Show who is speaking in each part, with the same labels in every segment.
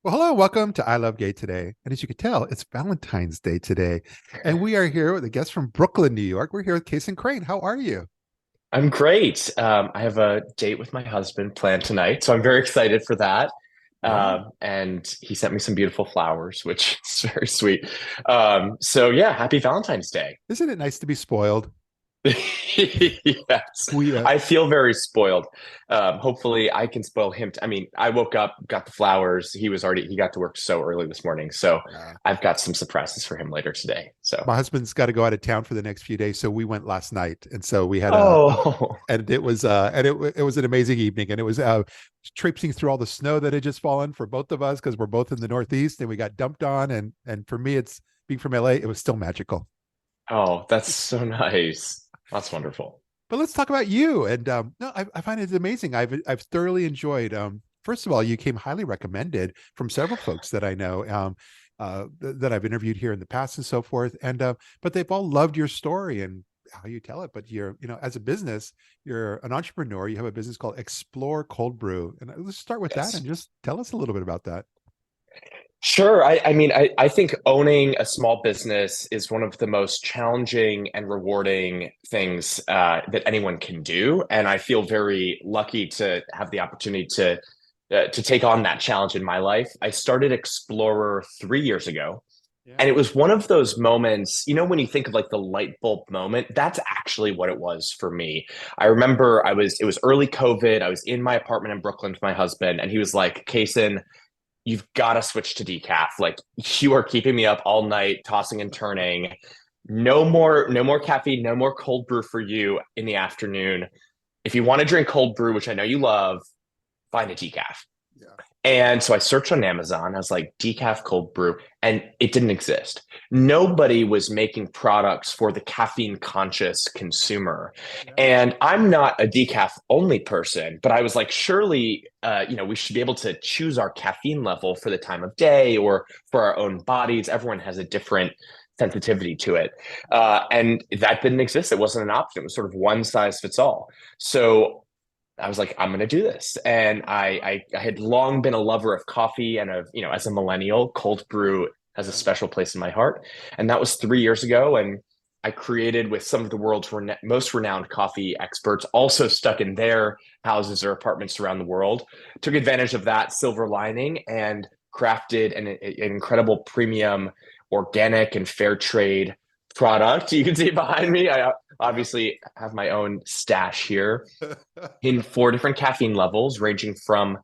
Speaker 1: Well, hello, welcome to ILoveGay today. And as you can tell, it's Valentine's Day today. And we are here with a guest from Brooklyn, New York. We're here with Cason Crane. How are you?
Speaker 2: I'm great. I have a date with my husband planned tonight, so I'm very excited for that.
Speaker 1: Yeah.
Speaker 2: And he sent me some beautiful flowers, which is very sweet. So yeah, happy Valentine's Day.
Speaker 1: Isn't it nice to be spoiled?
Speaker 2: Yes,
Speaker 1: We
Speaker 2: I feel very spoiled. Hopefully, I can spoil him. I mean, I woke up, got the flowers. He got to work so early this morning, so
Speaker 1: uh,
Speaker 2: I've got some surprises for him later today. So,
Speaker 1: my husband's got to go out of town for the next few days, so we went last night. And so we had
Speaker 2: oh,
Speaker 1: and it was it was an amazing evening, and it was traipsing through all the snow that had just fallen for both of us because we're both in the Northeast and we got dumped on, and for me it's being from LA, it was still magical.
Speaker 2: oh, that's so nice. That's wonderful.
Speaker 1: But let's talk about you. And no, I find it amazing. I've thoroughly enjoyed. First of all, you came highly recommended from several folks that I know, that I've interviewed here in the past and so forth. And but they've all loved your story and how you tell it. But you're, as a business, you're an entrepreneur. You have a business called Explorer Cold Brew, and let's start with that and
Speaker 2: Yes.
Speaker 1: just tell us a little bit about that.
Speaker 2: Sure. I mean, I think owning a small business is one of the most challenging and rewarding things that anyone can do. And I feel very lucky to have the opportunity to take on that challenge in my life. I started Explorer 3 years ago.
Speaker 1: Yeah.
Speaker 2: And it was one of those moments, when you think of like the light bulb moment, that's actually what it was for me. I remember it was early COVID. I was in my apartment in Brooklyn with my husband, and he was like, Kason, you've got to switch to decaf. Like you are keeping me up all night, tossing and turning. No more caffeine, no more cold brew for you in the afternoon. If you want to drink cold brew, which I know you love, find a decaf.
Speaker 1: Yeah.
Speaker 2: And so I searched on Amazon. I was like, decaf cold brew, and it didn't exist. Nobody was making products for the caffeine conscious consumer.
Speaker 1: Yeah.
Speaker 2: And I'm not a decaf only person, but I was like, surely, we should be able to choose our caffeine level for the time of day or for our own bodies. Everyone has a different sensitivity to it. And that didn't exist. It wasn't an option. It was sort of one size fits all. So I was like, I'm going to do this. And I had long been a lover of coffee and as a millennial, cold brew has a
Speaker 1: Yeah.
Speaker 2: special place in my heart. And that was 3 years ago. And I created with some of the world's most renowned coffee experts, also stuck in their houses or apartments around the world, took advantage of that silver lining and crafted an incredible premium organic and fair trade product. You can see behind me. I
Speaker 1: Yeah.
Speaker 2: obviously have my own stash here in four different caffeine levels, ranging from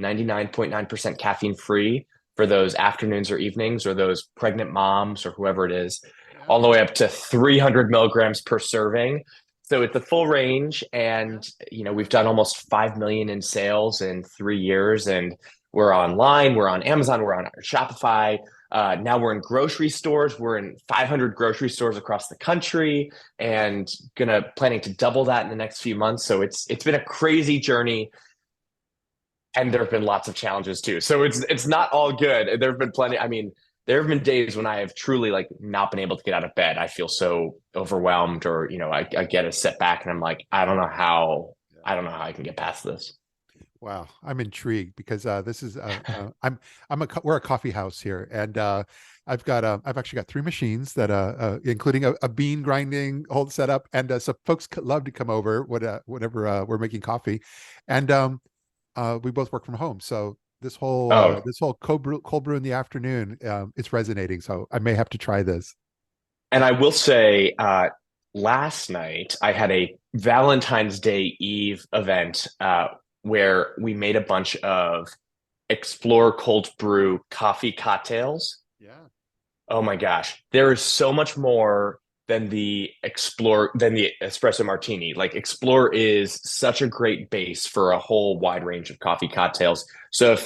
Speaker 2: 99.9% caffeine free for those afternoons or evenings, or those pregnant moms or whoever it is,
Speaker 1: Yeah.
Speaker 2: all the way up to 300 milligrams per serving. So it's a full range.
Speaker 1: Yeah.
Speaker 2: And, we've done almost 5 million in sales in 3 years. And we're online, we're on Amazon, we're on Shopify. Now we're in grocery stores. We're in 500 grocery stores across the country, and planning to double that in the next few months. So it's been a crazy journey, and there have been lots of challenges too. So it's not all good. There have been plenty. I mean, there have been days when I have truly like not been able to get out of bed. I feel so overwhelmed, or I get a setback, and I'm like,
Speaker 1: Yeah.
Speaker 2: I don't know how I can get past this.
Speaker 1: Wow, I'm intrigued because this is we're a coffee house here, and I've actually got three machines that including a bean grinding whole setup, and so folks love to come over whenever we're making coffee, and we both work from home, so
Speaker 2: Oh,
Speaker 1: this whole cold brew in the afternoon, it's resonating, so I may have to try this.
Speaker 2: and I will say, last night I had a Valentine's Day Eve event where we made a bunch of Explorer Cold Brew coffee cocktails.
Speaker 1: Yeah.
Speaker 2: Oh my gosh, there is so much more than the espresso martini. Like Explorer is such a great base for a whole wide range of coffee cocktails. So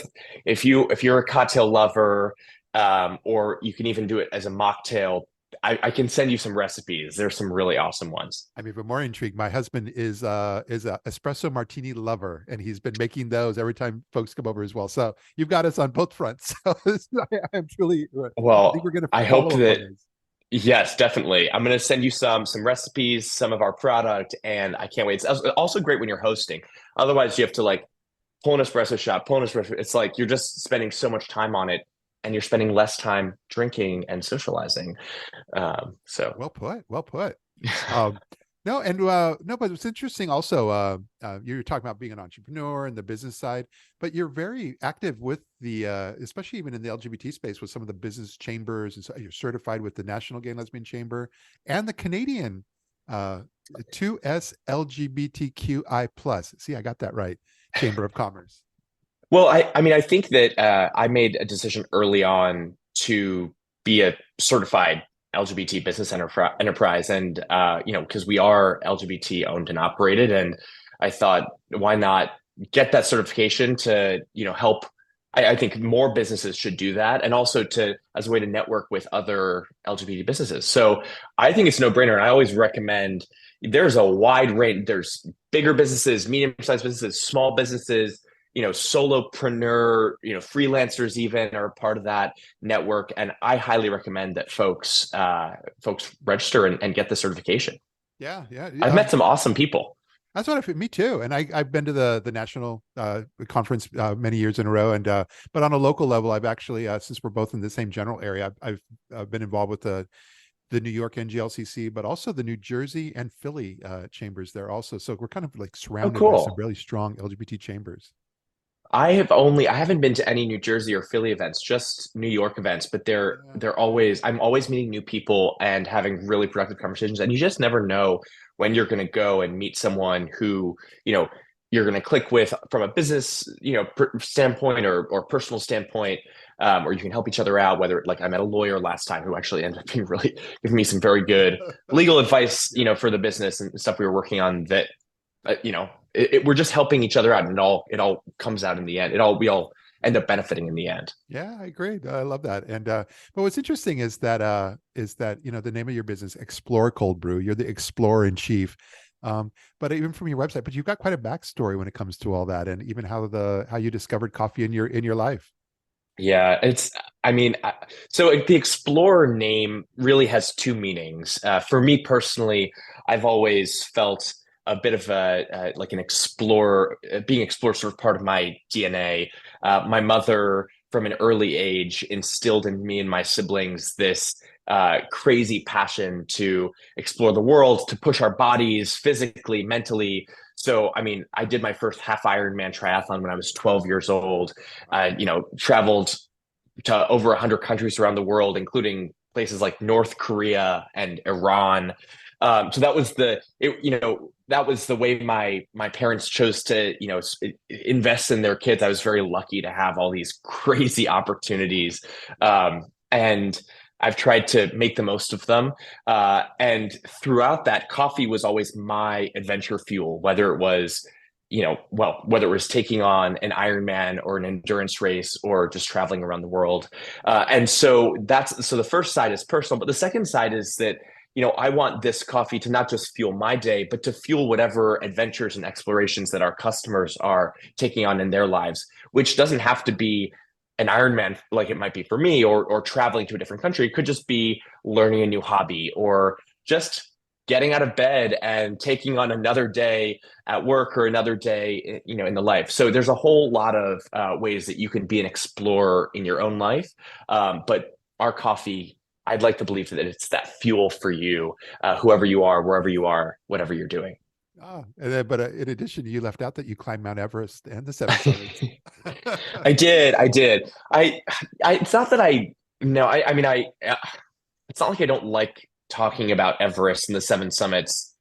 Speaker 2: if you're a cocktail lover, or you can even do it as a mocktail, I can send you some recipes. There's some really awesome ones.
Speaker 1: I'm even more intrigued. My husband is a espresso martini lover, and he's been making those every time folks come over as well. So you've got us on both fronts. So I'm truly, I think we're
Speaker 2: Well,
Speaker 1: going to
Speaker 2: I hope
Speaker 1: follow up on
Speaker 2: that
Speaker 1: this.
Speaker 2: yes, definitely. I'm going to send you some recipes, some of our product, and I can't wait. It's also great when you're hosting. Otherwise, you have to like pull an espresso shot, pull an espresso. It's like you're just spending so much time on it, and you're spending less time drinking and socializing. So
Speaker 1: Well put. Well put. Um, no, and no, but it's interesting also. You're talking about being an entrepreneur and the business side, but you're very active with the, especially even in the LGBT space, with some of the business chambers, and so you're certified with the National Gay and Lesbian Chamber and the Canadian 2S LGBTQI plus. See, I got that right. Chamber of Commerce.
Speaker 2: Well, I mean, I think that I made a decision early on to be a certified LGBT business enterprise, and because we are LGBT owned and operated, and I thought, why not get that certification to, help. I think more businesses should do that, and also to as a way to network with other LGBT businesses. So I think it's a no-brainer, and I always recommend. There's a wide range. There's bigger businesses, medium-sized businesses, small businesses, solopreneur, freelancers even are part of that network. And I highly recommend that folks register and get the certification.
Speaker 1: Yeah, yeah.
Speaker 2: I've met some awesome people.
Speaker 1: That's what I feel. Me too. And I've been to the national conference many years in a row. And but on a local level, I've actually, since we're both in the same general area, I've been involved with the New York NGLCC, but also the New Jersey and Philly chambers there also. So we're kind of like
Speaker 2: Oh,
Speaker 1: surrounded by some
Speaker 2: cool.
Speaker 1: really strong LGBT chambers.
Speaker 2: I haven't been to any New Jersey or Philly events, just New York events, but
Speaker 1: Yeah.
Speaker 2: I'm always meeting new people and having really productive conversations. And you just never know when you're going to go and meet someone who, you're going to click with from a business, standpoint or personal standpoint, or you can help each other out. Whether like I met a lawyer last time who actually ended up being really giving me some very good legal advice,
Speaker 1: Yeah.
Speaker 2: for the business and stuff we were working on that we're just helping each other out, and it all comes out in the end. We all end up benefiting in the end.
Speaker 1: Yeah, I agree. I love that. And but what's interesting is that the name of your business, Explorer Cold Brew. You're the explorer in chief. But even from your website, but you've got quite a backstory when it comes to all that, and even how you discovered coffee in your life.
Speaker 2: Yeah, I mean, so the Explorer name really has two meanings. For me personally, I've always felt a bit of like an explorer, being explorer sort of part of my DNA. My mother, from an early age, instilled in me and my siblings this crazy passion to explore the world, to push our bodies physically, mentally. So, I mean, I did my first half Iron Man triathlon when I was 12 years old. Traveled to over 100 countries around the world, including places like North Korea and Iran. So that was the way my parents chose to, invest in their kids. I was very lucky to have all these crazy opportunities. And I've tried to make the most of them. And throughout that, coffee was always my adventure fuel, whether it was, whether it was taking on an Ironman or an endurance race or just traveling around the world. And so the first side is personal, but the second side is that, I want this coffee to not just fuel my day, but to fuel whatever adventures and explorations that our customers are taking on in their lives, which doesn't have to be an Ironman like it might be for me, or traveling to a different country. It could just be learning a new hobby, or just getting out of bed and taking on another day at work or another day, in the life. So there's a whole lot of ways that you can be an explorer in your own life. But our coffee, I'd like to believe that it's that fuel for you, whoever you are, wherever you are, whatever you're doing.
Speaker 1: And then, but in addition, you left out that you climbed Mount Everest and the Seven Summits.
Speaker 2: I did. I did. It's not that I, no, I mean, it's not like I don't like talking about Everest and the Seven Summits.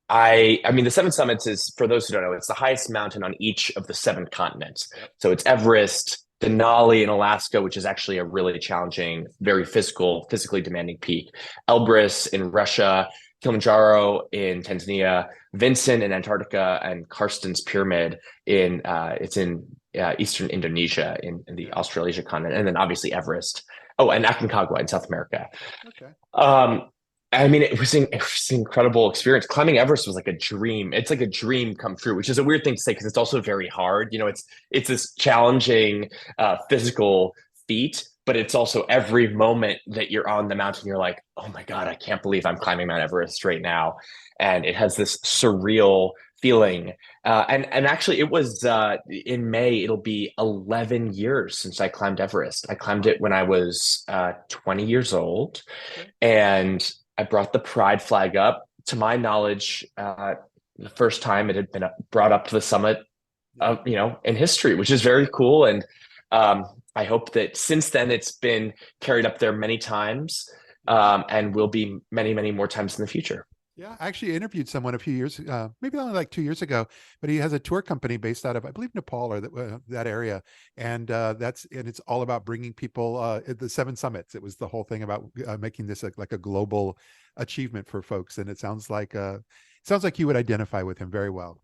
Speaker 2: I mean, the Seven Summits is, for those who don't know, it's the highest mountain on each of the seven continents.
Speaker 1: Yep.
Speaker 2: So it's Everest, Denali in Alaska, which is actually a really challenging, very physically demanding peak. Elbrus in Russia, Kilimanjaro in Tanzania, Vinson in Antarctica, and Karsten's Pyramid in eastern Indonesia in the
Speaker 1: Yeah.
Speaker 2: Australasia continent, and then obviously Everest. Oh, and Aconcagua in South America.
Speaker 1: Okay.
Speaker 2: Um, I mean, it was an incredible experience. Climbing Everest was like a dream. It's like a dream come true, which is a weird thing to say because it's also very hard. It's this challenging physical feat, but it's also every moment that you're on the mountain, you're like, oh my God, I can't believe I'm climbing Mount Everest right now. And it has this surreal feeling. And actually, it was in May. It'll be 11 years since I climbed Everest. I climbed it when I was 20 years old,
Speaker 1: Okay.
Speaker 2: and I brought the pride flag up. To my knowledge, the first time it had been brought up to the summit,
Speaker 1: Yeah.
Speaker 2: in history, which is very cool. And I hope that since then it's been carried up there many times, and will be many, many more times in the future.
Speaker 1: Yeah, I actually interviewed someone a few years, maybe only like 2 years ago, but he has a tour company based out of, I believe, Nepal or that area, and it's all about bringing people at the seven summits. It was the whole thing about making this like a global achievement for folks, and it sounds like you would identify with him very well.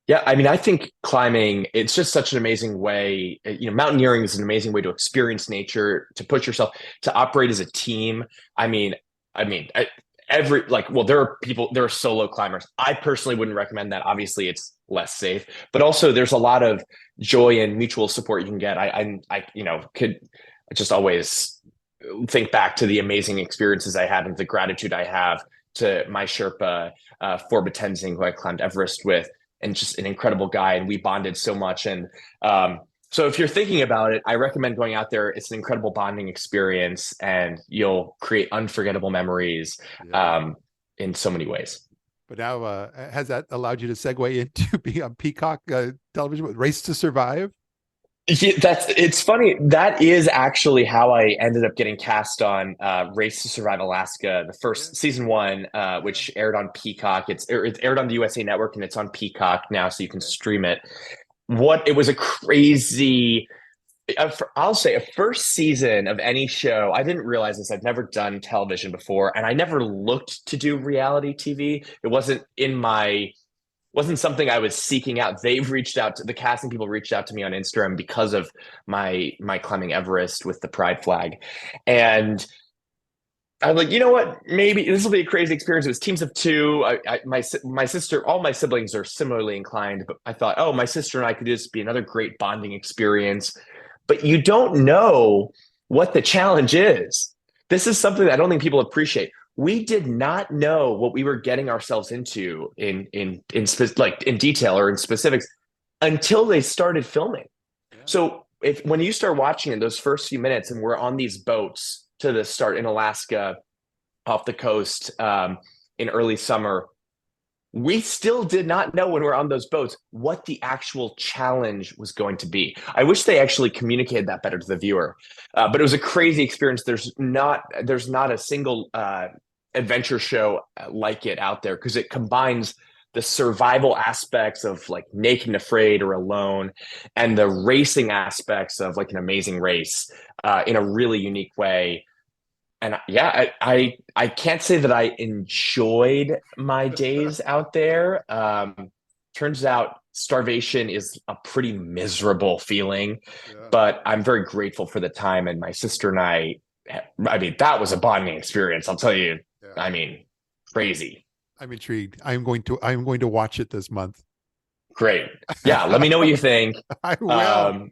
Speaker 2: Yeah, I mean, I think climbing, it's just such an amazing way. Mountaineering is an amazing way to experience nature, to push yourself, to operate as a team. I mean, I mean, I, every like, well, there are solo climbers. I personally wouldn't recommend that. Obviously, it's less safe, but also there's a lot of joy and mutual support you can get. Could just always think back to the amazing experiences I had and the gratitude I have to my Sherpa, Forba Tenzing, who I climbed Everest with, and just an incredible guy. And we bonded so much. And so if you're thinking about it, I recommend going out there. It's an incredible bonding experience, and you'll create unforgettable memories
Speaker 1: Yeah.
Speaker 2: in so many ways.
Speaker 1: But now, has that allowed you to segue into being on Peacock television with Race to Survive?
Speaker 2: Yeah, it's funny. That is actually how I ended up getting cast on Race to Survive Alaska, the
Speaker 1: Yeah.
Speaker 2: first season one,
Speaker 1: Yeah.
Speaker 2: which aired on Peacock. It's aired on the USA Network, and it's on Peacock now, so you can
Speaker 1: Okay.
Speaker 2: stream it. It was a crazy, I'll say, a first season of any show. I didn't realize this. I've never done television before, and I never looked to do reality TV. It wasn't something I was seeking out. The casting people reached out to me on Instagram because of my climbing Everest with the pride flag. And I'm like, you know what? Maybe this will be a crazy experience. It was teams of two. My sister, all my siblings are similarly inclined, but I thought, oh, my sister and I could just be another great bonding experience. But you don't know what the challenge is. This is something that I don't think people appreciate. We did not know what we were getting ourselves into in detail or in specifics until they started filming.
Speaker 1: Yeah.
Speaker 2: So if when you start watching in those first few minutes, and we're on these boats to the start in Alaska off the coast, in early summer, we still did not know when we were on those boats what the actual challenge was going to be. I wish they actually communicated that better to the viewer, but it was a crazy experience. There's not a single adventure show like it out there, because it combines the survival aspects of like naked and afraid or alone, and the racing aspects of like an amazing race in a really unique way. And yeah, I can't say that I enjoyed my days out there. Turns out starvation is a pretty miserable feeling,
Speaker 1: Yeah.
Speaker 2: but I'm very grateful for the time. And my sister and I mean, that was a bonding experience. I'll tell you.
Speaker 1: Yeah.
Speaker 2: I mean, crazy.
Speaker 1: I'm intrigued. I'm going to watch it this month.
Speaker 2: Great. Yeah. Let me know what you think.
Speaker 1: I will.
Speaker 2: Um,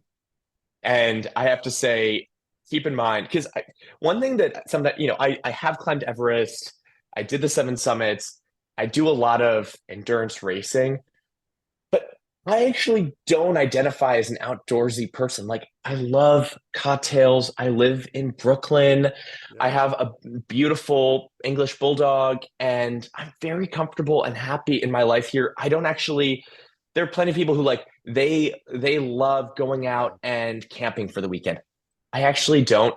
Speaker 2: and I have to say, keep in mind, because one thing that sometimes, I have climbed Everest, I did the seven summits, I do a lot of endurance racing, but I actually don't identify as an outdoorsy person. Like, I love cocktails. I live in Brooklyn. I
Speaker 1: Yeah.
Speaker 2: have a beautiful English bulldog, and I'm very comfortable and happy in my life here. I don't actually, there are plenty of people who like they love going
Speaker 1: Yeah.
Speaker 2: out and camping for the weekend. I actually don't.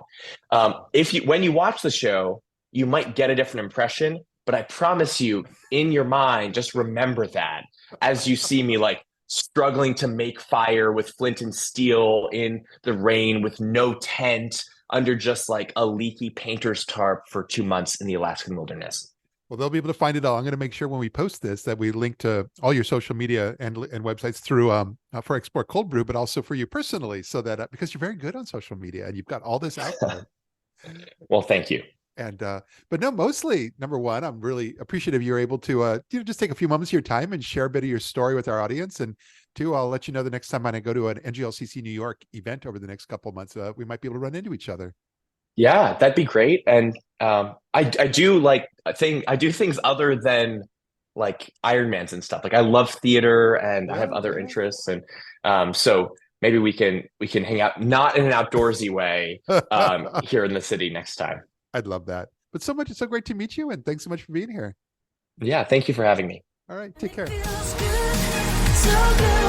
Speaker 2: If you When you watch the show, you might get a different impression, but I promise you, in your mind, just remember that as you see me like struggling to make fire with flint and steel in the rain with no tent under just like a leaky painter's tarp for 2 months in the Alaskan wilderness.
Speaker 1: Well, they'll be able to find it all. I'm going to make sure when we post this that we link to all your social media and websites through for Explorer Cold Brew, but also for you personally, so that because you're very good on social media and you've got all this out there.
Speaker 2: Well, thank you.
Speaker 1: And but no, mostly number one, I'm really appreciative you're able to just take a few moments of your time and share a bit of your story with our audience. And two, I'll let you know the next time when I go to an NGLCC New York event over the next couple of months, we might be able to run into each other.
Speaker 2: Yeah, that'd be great. And I do things other than like Iron Mans and stuff. Like I love theater and I have
Speaker 1: Yeah,
Speaker 2: other
Speaker 1: yeah.
Speaker 2: interests, and so maybe we can hang out not in an outdoorsy way here in the city next time.
Speaker 1: I'd love that. But so much, it's so great to meet you, and thanks so much for being here.
Speaker 2: Yeah, thank you for having me.
Speaker 1: All right, take care.
Speaker 3: Feels good, so good.